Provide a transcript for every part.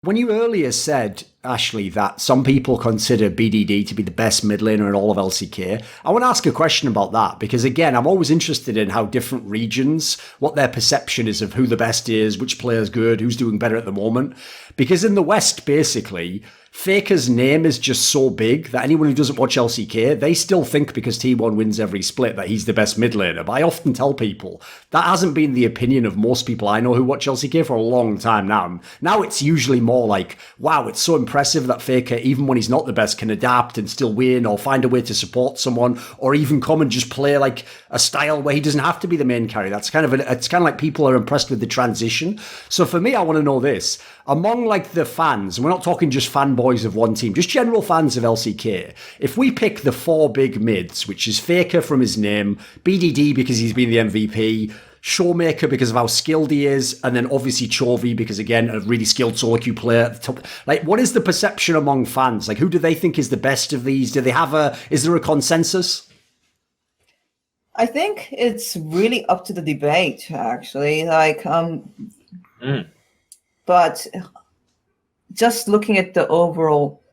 When you earlier said, Ashley, that some people consider BDD to be the best mid laner in all of LCK, I want to ask a question about that because, again, I'm always interested in how different regions, what their perception is of who the best is, which player's good, who's doing better at the moment. Because in the West, basically, Faker's name is just so big that anyone who doesn't watch LCK, they still think because T1 wins every split that he's the best mid laner. But I often tell people that hasn't been the opinion of most people I know who watch LCK for a long time now. Now it's usually more like, wow, it's so impressive that Faker, even when he's not the best, can adapt and still win or find a way to support someone or even come and just play like a style where he doesn't have to be the main carry. That's it's kind of like people are impressed with the transition. So for me, I want to know this. Among like the fans, and we're not talking just fanboys of one team, just general fans of LCK, if we pick the four big mids, which is Faker from his name, BDD because he's been the MVP, ShowMaker because of how skilled he is, and then obviously Chovy because, again, a really skilled Soliko player at the top. Like, what is the perception among fans? Like, who do they think is the best of these? Do they have is there a consensus? I think it's really up to the debate, actually. But just looking at the overall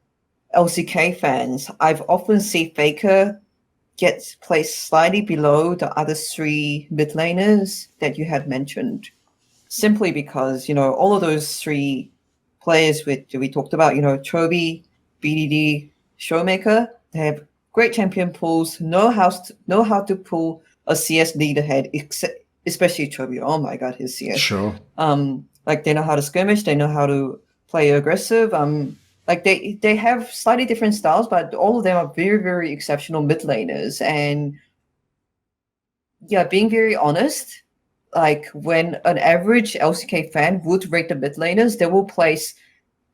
LCK fans, I've often seen Faker get placed slightly below the other three mid laners that you had mentioned, simply because, all of those three players we talked about, Chovy, BDD, ShowMaker, they have great champion pools, know how to pull a CS lead ahead, especially Chovy. Oh my god, his CS. Sure. They know how to skirmish, they know how to play aggressive. They have slightly different styles, but all of them are very, very exceptional mid laners. And yeah, being very honest, like when an average LCK fan would rate the mid laners, they will place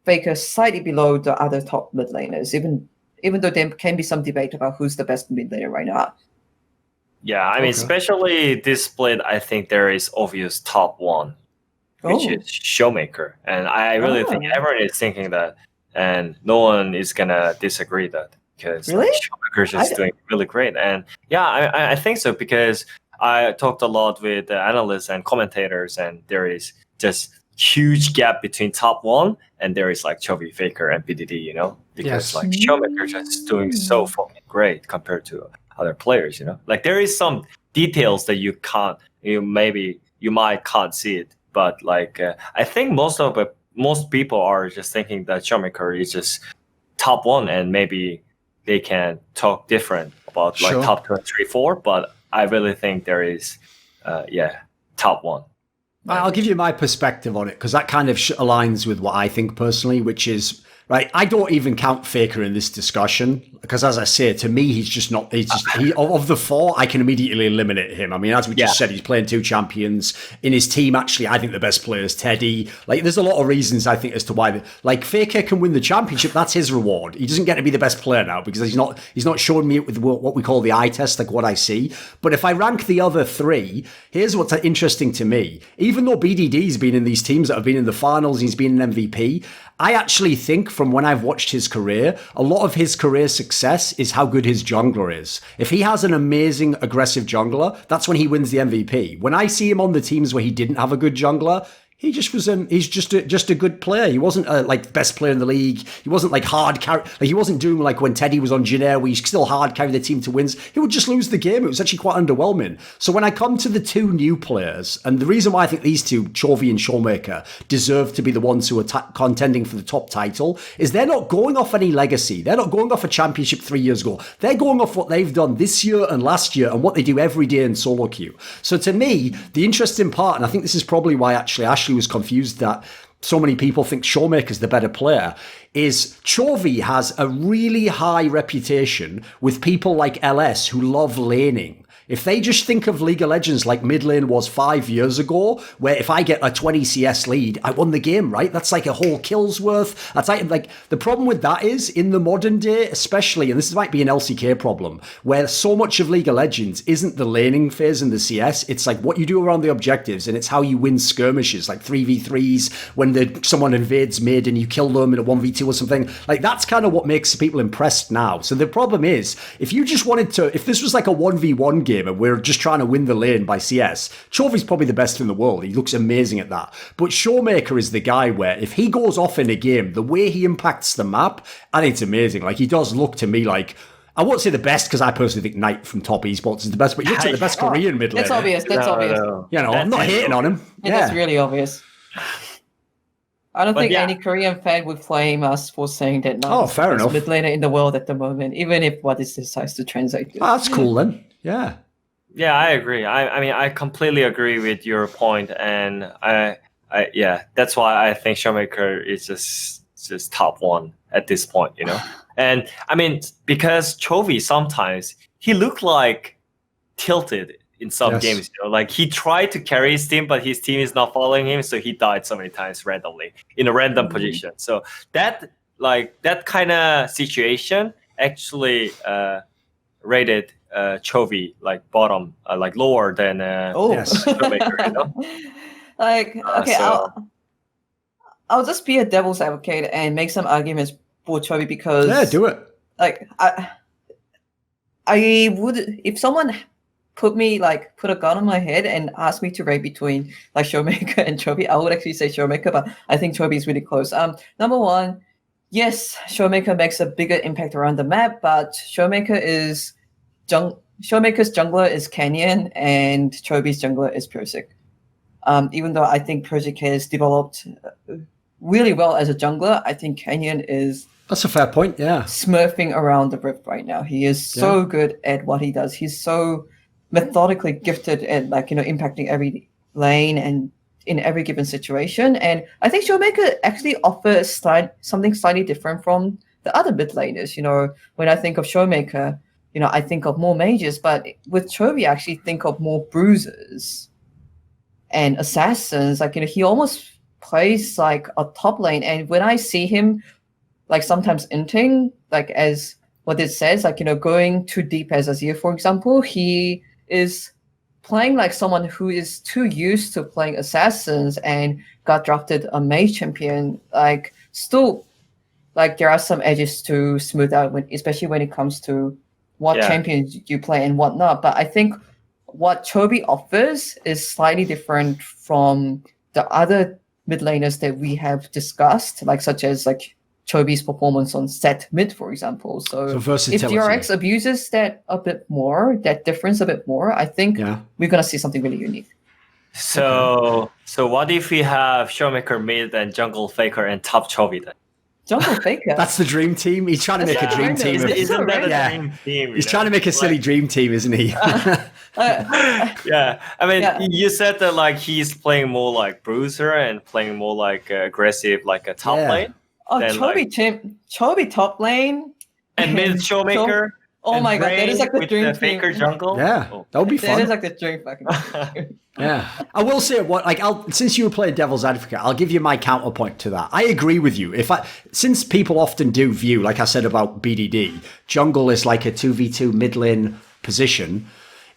Faker slightly below the other top mid laners, even though there can be some debate about who's the best mid laner right now. Yeah, I mean, especially this split, I think there is obvious top one, which is ShowMaker. And I really think everyone is thinking that, and no one is going to disagree that because ShowMaker is just doing really great. And yeah, I think so because I talked a lot with the analysts and commentators, and there is just huge gap between top one and there is like Chovy, Faker, and BDD, because like ShowMaker is just doing so fucking great compared to other players, like there is some details that you might can't see it, but like I think most people are just thinking that ShowMaker is just top one, and maybe they can talk different about like top 2, 3, 4, but I really think there is top one. I'll give you my perspective on it because that kind of aligns with what I think personally, which is, right, I don't even count Faker in this discussion because, as I say, to me, he's just not. Of the four, I can immediately eliminate him. I mean, as we just said, he's playing 2 champions in his team. Actually, I think the best player is Teddy. Like, there's a lot of reasons I think as to why. Like, Faker can win the championship. That's his reward. He doesn't get to be the best player now because he's not showing me with what we call the eye test, like what I see. But if I rank the other 3, here's what's interesting to me. Even though BDD's been in these teams that have been in the finals, he's been an MVP. I actually think from when I've watched his career, a lot of his career success is how good his jungler is. If he has an amazing aggressive jungler, that's when he wins the MVP. When I see him on the teams where he didn't have a good jungler, he just was he's just a good player. He wasn't like best player in the league. He wasn't like hard carry. Like he wasn't doing like when Teddy was on Jin where he still hard carry the team to wins. He would just lose the game. It was actually quite underwhelming. So when I come to the 2 new players, and the reason why I think these 2, Chovy and ShowMaker, deserve to be the ones who are contending for the top title, is they're not going off any legacy. They're not going off a championship 3 years ago. They're going off what they've done this year and last year and what they do every day in solo queue. So to me, the interesting part, and I think this is probably why actually Ashley was confused that so many people think ShowMaker's the better player, is Chovy has a really high reputation with people like LS who love laning. If they just think of League of Legends like mid lane was 5 years ago, where if I get a 20 CS lead, I won the game, right? That's like a whole kill's worth. That's like the problem with that is in the modern day, especially, and this might be an LCK problem, where so much of League of Legends isn't the laning phase in the CS. It's like what you do around the objectives, and it's how you win skirmishes, like 3v3s when someone invades mid and you kill them in a 1v2 or something. Like that's kind of what makes people impressed now. So the problem is, if you just wanted to, if this was like a 1v1 game, game and we're just trying to win the lane by CS, Chovy's probably the best in the world. He looks amazing at that. But ShowMaker is the guy where if he goes off in a game, the way he impacts the map, I think it's amazing. Like, he does look to me like, I won't say the best because I personally think Knight from Top Esports is the best, but he looks like the best Korean mid laner. That's obvious. That's obvious. You know, I'm not hating on him. That's really obvious. I don't think any Korean fan would flame us for saying that Knight is the best mid laner in the world at the moment, even if Wadid decides to translate. Oh, that's cool then. Yeah. Yeah, I agree. I mean, I completely agree with your point, and that's why I think ShowMaker is just top one at this point, you know. And I mean, because Chovy sometimes he looked like tilted in some games, you know, like he tried to carry his team, but his team is not following him, so he died so many times randomly in a random position. So that kind of situation actually rated Chovy like bottom, like lower than ShowMaker, you know? Like, okay, I'll just be a devil's advocate and make some arguments for Chovy because do it. Like, I would, if someone put a gun on my head and asked me to rate between like ShowMaker and Chovy, I would actually say ShowMaker, but I think Chovy is really close. Number one, yes, ShowMaker makes a bigger impact around the map, but ShowMaker's jungler is Canyon and Chovy's jungler is Persik. Even though I think Persik has developed really well as a jungler, I think Canyon is... That's a fair point, yeah. Smurfing around the rift right now. He is so good at what he does. He's so methodically gifted at, like, you know, impacting every lane and in every given situation. And I think ShowMaker actually offers something slightly different from the other mid laners. You know, when I think of ShowMaker, you know, I think of more mages, but with Chovy, I actually think of more bruisers and assassins. Like, you know, he almost plays like a top lane. And when I see him, like, sometimes inting, like, as what it says, like, you know, going too deep as Azir, for example, he is playing like someone who is too used to playing assassins and got drafted a mage champion. Like, still, like, there are some edges to smooth out, especially when it comes to what champions you play and whatnot. But I think what Chovy offers is slightly different from the other mid laners that we have discussed, like such as like Chovy's performance on set mid, for example. So if DRX abuses that difference a bit more, I think we're gonna see something really unique. So what if we have ShowMaker mid and jungle faker and top Chovy then? Jungle faker. That's the dream team. He's trying to make a dream team. Isn't that a dream team? He's trying to make a silly dream team, isn't he? I mean, you said that like he's playing more like bruiser and playing more like aggressive, like a top lane. Oh, Chovy top lane and mid ShowMaker. Oh my god, that is like the dream team. Faker jungle. Yeah, that would be fun. That is like the dream fucking. Yeah, I will say since you were playing devil's advocate, I'll give you my counterpoint to that. I agree with you. Since people often do view, like I said about BDD, jungle is like a 2v2 mid lane position.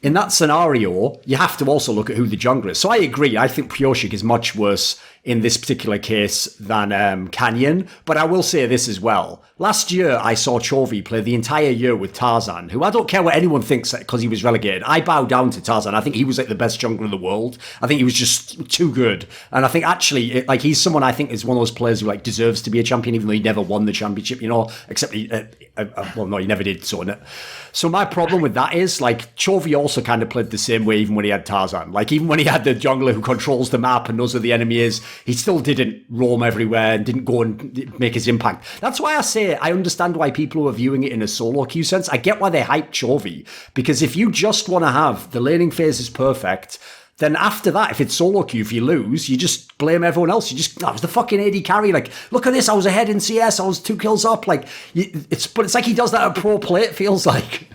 In that scenario, you have to also look at who the jungler is. So I agree. I think Pyosik is much worse in this particular case than Canyon. But I will say this as well. Last year, I saw Chovy play the entire year with Tarzan, who I don't care what anyone thinks because he was relegated. I bow down to Tarzan. I think he was like the best jungler in the world. I think he was just too good. And I think actually, he's someone I think is one of those players who like deserves to be a champion, even though he never won the championship, you know, except he never did, So my problem with that is, like, Chovy also kind of played the same way even when he had Tarzan. Like, even when he had the jungler who controls the map and knows where the enemy is, he still didn't roam everywhere and didn't go and make his impact. That's why I say I understand why people who are viewing it in a solo queue sense. I get why they hype Chovy. Because if you just want to have the laning phase is perfect, then after that, if it's solo queue, if you lose, you just blame everyone else. You just, I was the fucking AD carry. Like, look at this, I was ahead in CS, I was 2 kills up. Like, it's like he does that at pro play, it feels like.